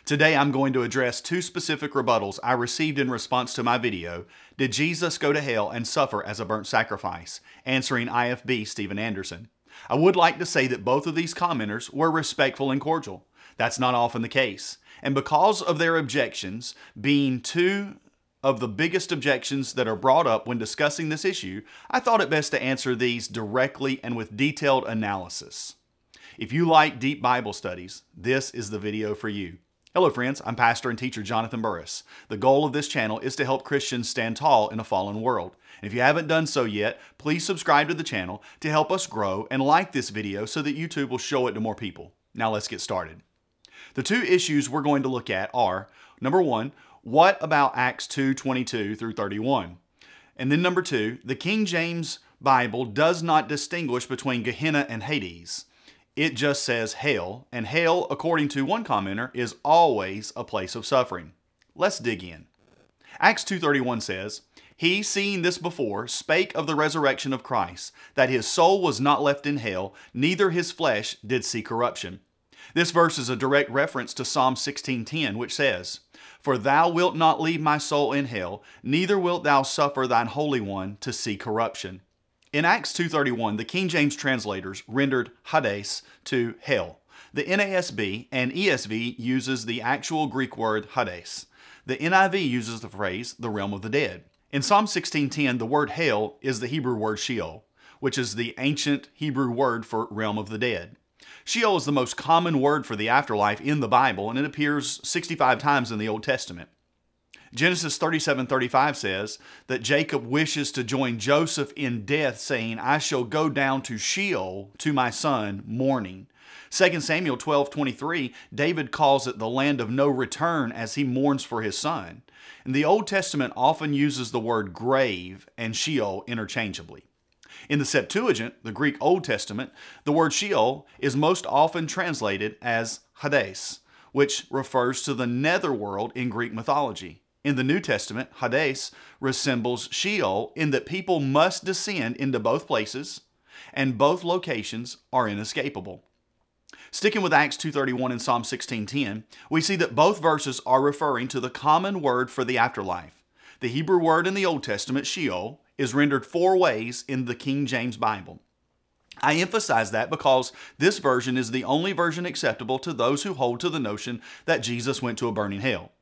Today I'm going to address two specific rebuttals I received in response to my video, Did Jesus Go to Hell and Suffer as a Burnt Sacrifice? Answering IFB Steven Anderson. I would like to say that both of these commenters were respectful and cordial. That's not often the case. And because of their objections being two of the biggest objections that are brought up when discussing this issue, I thought it best to answer these directly and with detailed analysis. If you like deep Bible studies, this is the video for you. Hello friends, I'm pastor and teacher Jonathan Burris. The goal of this channel is to help Christians stand tall in a fallen world. And if you haven't done so yet, please subscribe to the channel to help us grow and like this video so that YouTube will show it to more people. Now let's get started. The two issues we're going to look at are, number one, what about Acts 2:22 through 31? And then number two, the King James Bible does not distinguish between Gehenna and Hades. It just says hell, and hell, according to one commenter, is always a place of suffering. Let's dig in. Acts 2:31 says, He, seeing this before, spake of the resurrection of Christ, that his soul was not left in hell, neither his flesh did see corruption. This verse is a direct reference to Psalm 16:10, which says, For thou wilt not leave my soul in hell, neither wilt thou suffer thine Holy One to see corruption. In Acts 2:31, the King James translators rendered Hades to hell. The NASB and ESV uses the actual Greek word Hades. The NIV uses the phrase, the realm of the dead. In Psalm 16:10, the word hell is the Hebrew word Sheol, which is the ancient Hebrew word for realm of the dead. Sheol is the most common word for the afterlife in the Bible, and it appears 65 times in the Old Testament. Genesis 37:35 says that Jacob wishes to join Joseph in death, saying, I shall go down to Sheol to my son mourning. 2 Samuel 12:23, David calls it the land of no return as he mourns for his son. And the Old Testament often uses the word grave and Sheol interchangeably. In the Septuagint, the Greek Old Testament, the word Sheol is most often translated as Hades, which refers to the netherworld in Greek mythology. In the New Testament, Hades resembles Sheol in that people must descend into both places, and both locations are inescapable. Sticking with Acts 2:31 and Psalm 16:10, we see that both verses are referring to the common word for the afterlife. The Hebrew word in the Old Testament, Sheol, is rendered 4 ways in the King James Bible. I emphasize that because this version is the only version acceptable to those who hold to the notion that Jesus went to a burning hell.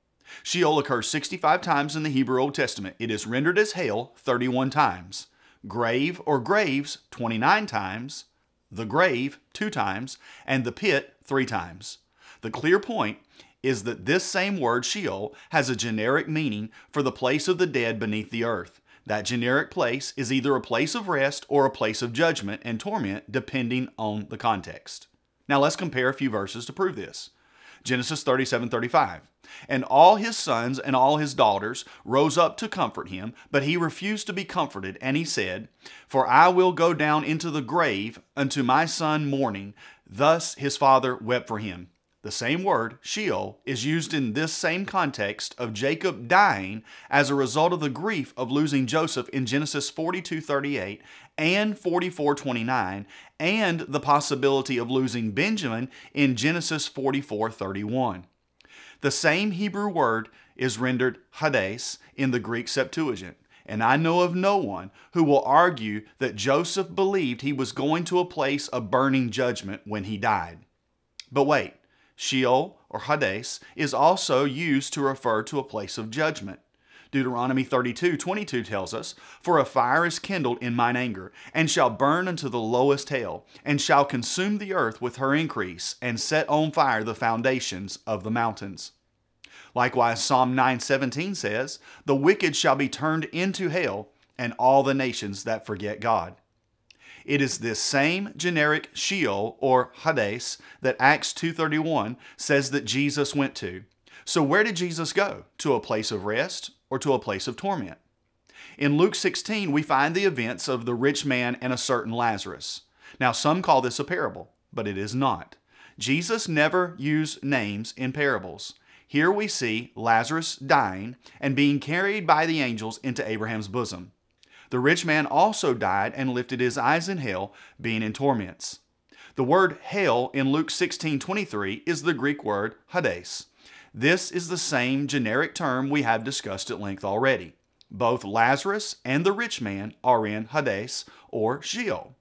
Sheol occurs 65 times in the Hebrew Old Testament. It is rendered as hell 31 times. Grave or graves 29 times. The grave 2 times. And the pit 3 times. The clear point is that this same word Sheol has a generic meaning for the place of the dead beneath the earth. That generic place is either a place of rest or a place of judgment and torment depending on the context. Now let's compare a few verses to prove this. Genesis 37:35. And all his sons and all his daughters rose up to comfort him, but he refused to be comforted, and he said, For I will go down into the grave unto my son mourning. Thus his father wept for him. The same word, Sheol, is used in this same context of Jacob dying as a result of the grief of losing Joseph in Genesis 42:38 and 44:29, and the possibility of losing Benjamin in Genesis 44:31. The same Hebrew word is rendered Hades in the Greek Septuagint, and I know of no one who will argue that Joseph believed he was going to a place of burning judgment when he died. But wait. Sheol, or Hades, is also used to refer to a place of judgment. Deuteronomy 32:22 tells us, For a fire is kindled in mine anger, and shall burn unto the lowest hell, and shall consume the earth with her increase, and set on fire the foundations of the mountains. Likewise, Psalm 9:17 says, The wicked shall be turned into hell, and all the nations that forget God. It is this same generic Sheol or Hades that Acts 2:31 says that Jesus went to. So where did Jesus go? To a place of rest or to a place of torment? In Luke 16, we find the events of the rich man and a certain Lazarus. Now some call this a parable, but it is not. Jesus never used names in parables. Here we see Lazarus dying and being carried by the angels into Abraham's bosom. The rich man also died and lifted his eyes in hell, being in torments. The word hell in Luke 16:23 is the Greek word Hades. This is the same generic term we have discussed at length already. Both Lazarus and the rich man are in Hades, or Sheol.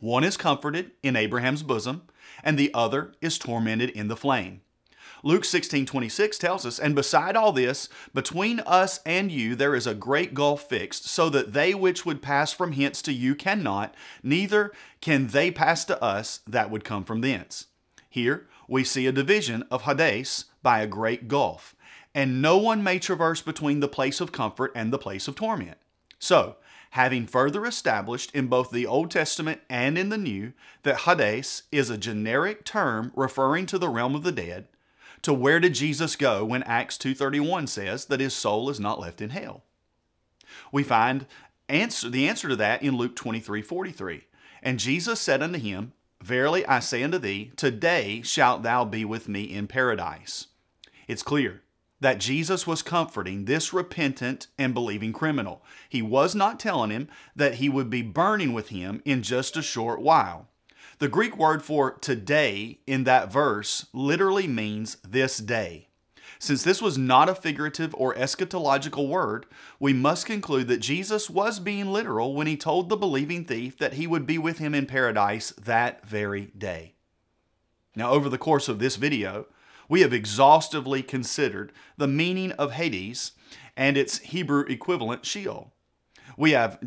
One is comforted in Abraham's bosom, and the other is tormented in the flame. Luke 16:26 tells us, "And beside all this, between us and you there is a great gulf fixed, so that they which would pass from hence to you cannot, neither can they pass to us that would come from thence." Here we see a division of Hades by a great gulf, and no one may traverse between the place of comfort and the place of torment. So, having further established in both the Old Testament and in the New that Hades is a generic term referring to the realm of the dead, to where did Jesus go when Acts 2:31 says that his soul is not left in hell? We find the answer to that in Luke 23:43. "And Jesus said unto him, Verily I say unto thee, today shalt thou be with me in paradise." It's clear that Jesus was comforting this repentant and believing criminal. He was not telling him that he would be burning with him in just a short while. The Greek word for today in that verse literally means this day. Since this was not a figurative or eschatological word, we must conclude that Jesus was being literal when he told the believing thief that he would be with him in paradise that very day. Now, over the course of this video, we have exhaustively considered the meaning of Hades and its Hebrew equivalent Sheol. We have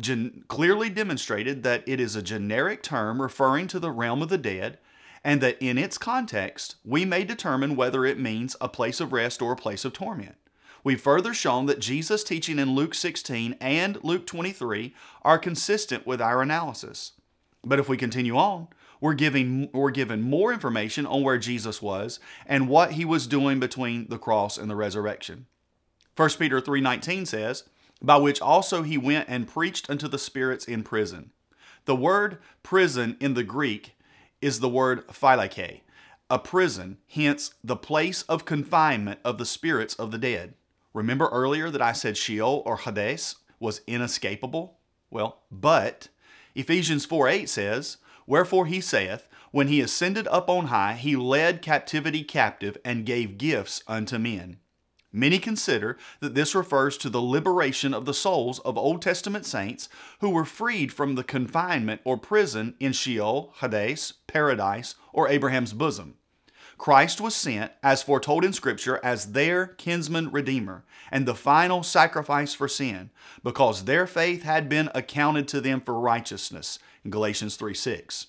clearly demonstrated that it is a generic term referring to the realm of the dead, and that in its context, we may determine whether it means a place of rest or a place of torment. We've further shown that Jesus' teaching in Luke 16 and Luke 23 are consistent with our analysis. But if we continue on, we're given more information on where Jesus was and what he was doing between the cross and the resurrection. 1 Peter 3:19 says, "By which also he went and preached unto the spirits in prison." The word prison in the Greek is the word phylake, a prison, hence the place of confinement of the spirits of the dead. Remember earlier that I said Sheol or Hades was inescapable? Well, but Ephesians 4:8 says, "Wherefore he saith, when he ascended up on high, he led captivity captive and gave gifts unto men." Many consider that this refers to the liberation of the souls of Old Testament saints who were freed from the confinement or prison in Sheol, Hades, paradise, or Abraham's bosom. Christ was sent, as foretold in Scripture, as their kinsman redeemer and the final sacrifice for sin, because their faith had been accounted to them for righteousness, in Galatians 3:6.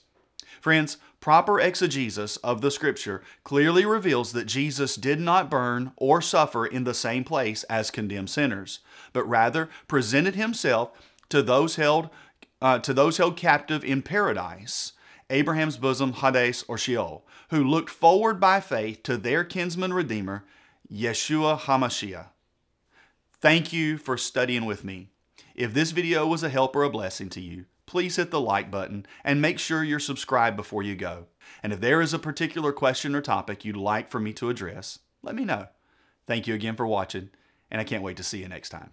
Friends, proper exegesis of the Scripture clearly reveals that Jesus did not burn or suffer in the same place as condemned sinners, but rather presented himself to those held captive in paradise, Abraham's bosom, Hades, or Sheol, who looked forward by faith to their kinsman redeemer, Yeshua HaMashiach. Thank you for studying with me. If this video was a help or a blessing to you, please hit the like button and make sure you're subscribed before you go. And if there is a particular question or topic you'd like for me to address, let me know. Thank you again for watching, and I can't wait to see you next time.